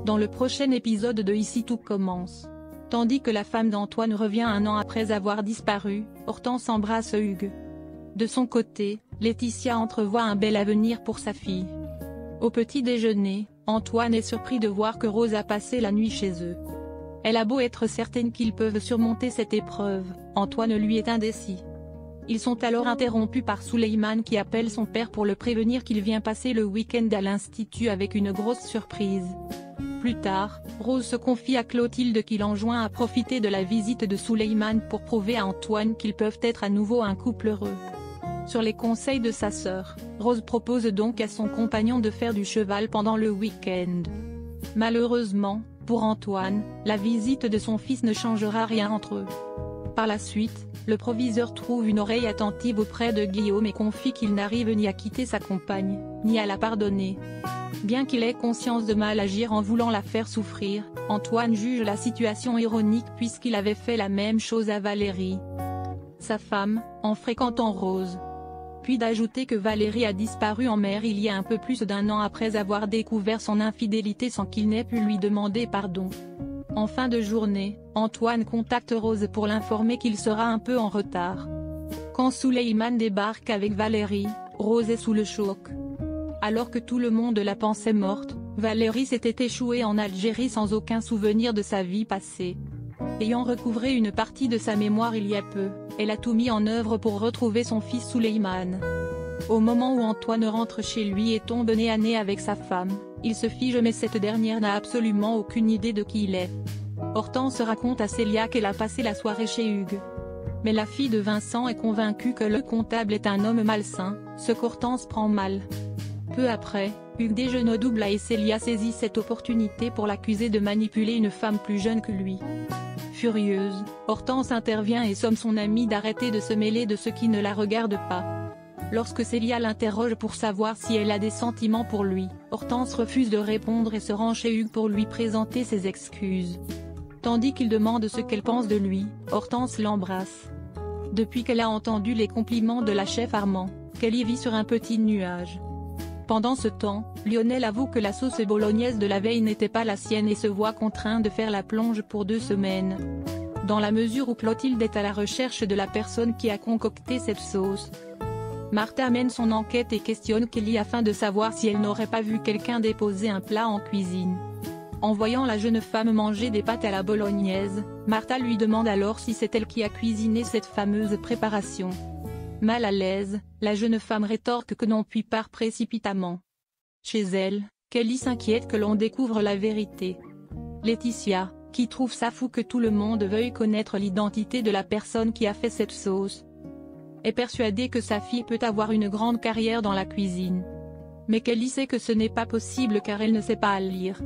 Dans le prochain épisode de Ici tout commence. Tandis que la femme d'Antoine revient 1 an après avoir disparu, Hortense embrasse Hugues. De son côté, Laetitia entrevoit un bel avenir pour sa fille. Au petit déjeuner, Antoine est surpris de voir que Rose a passé la nuit chez eux. Elle a beau être certaine qu'ils peuvent surmonter cette épreuve, Antoine lui est indécis. Ils sont alors interrompus par Souleymane qui appelle son père pour le prévenir qu'il vient passer le week-end à l'institut avec une grosse surprise. Plus tard, Rose se confie à Clotilde qui l'enjoint à profiter de la visite de Souleymane pour prouver à Antoine qu'ils peuvent être à nouveau un couple heureux. Sur les conseils de sa sœur, Rose propose donc à son compagnon de faire du cheval pendant le week-end. Malheureusement, pour Antoine, la visite de son fils ne changera rien entre eux. Par la suite, le proviseur trouve une oreille attentive auprès de Guillaume et confie qu'il n'arrive ni à quitter sa compagne, ni à la pardonner. Bien qu'il ait conscience de mal agir en voulant la faire souffrir, Antoine juge la situation ironique puisqu'il avait fait la même chose à Valérie, sa femme, en fréquentant Rose. Puis d'ajouter que Valérie a disparu en mer il y a un peu plus d'1 an après avoir découvert son infidélité sans qu'il n'ait pu lui demander pardon. En fin de journée, Antoine contacte Rose pour l'informer qu'il sera un peu en retard. Quand Souleymane débarque avec Valérie, Rose est sous le choc. Alors que tout le monde la pensait morte, Valérie s'était échouée en Algérie sans aucun souvenir de sa vie passée. Ayant recouvré une partie de sa mémoire il y a peu, elle a tout mis en œuvre pour retrouver son fils Souleymane. Au moment où Antoine rentre chez lui et tombe nez à nez avec sa femme, il se fige mais cette dernière n'a absolument aucune idée de qui il est. Hortense raconte à Célia qu'elle a passé la soirée chez Hugues. Mais la fille de Vincent est convaincue que le comptable est un homme malsain, ce qu'Hortense prend mal. Peu après, Hugues déjeune au double et Célia saisit cette opportunité pour l'accuser de manipuler une femme plus jeune que lui. Furieuse, Hortense intervient et somme son amie d'arrêter de se mêler de ce qui ne la regarde pas. Lorsque Célia l'interroge pour savoir si elle a des sentiments pour lui, Hortense refuse de répondre et se rend chez Hugues pour lui présenter ses excuses. Tandis qu'il demande ce qu'elle pense de lui, Hortense l'embrasse. Depuis qu'elle a entendu les compliments de la chef Armand, Kelly vit sur un petit nuage. Pendant ce temps, Lionel avoue que la sauce bolognaise de la veille n'était pas la sienne et se voit contraint de faire la plonge pour 2 semaines. Dans la mesure où Clotilde est à la recherche de la personne qui a concocté cette sauce, Martha mène son enquête et questionne Kelly afin de savoir si elle n'aurait pas vu quelqu'un déposer un plat en cuisine. En voyant la jeune femme manger des pâtes à la bolognaise, Martha lui demande alors si c'est elle qui a cuisiné cette fameuse préparation. Mal à l'aise, la jeune femme rétorque que non puis part précipitamment. Chez elle, Kelly s'inquiète que l'on découvre la vérité. Laetitia, qui trouve ça fou que tout le monde veuille connaître l'identité de la personne qui a fait cette sauce, est persuadée que sa fille peut avoir une grande carrière dans la cuisine. Mais Kelly sait que ce n'est pas possible car elle ne sait pas lire.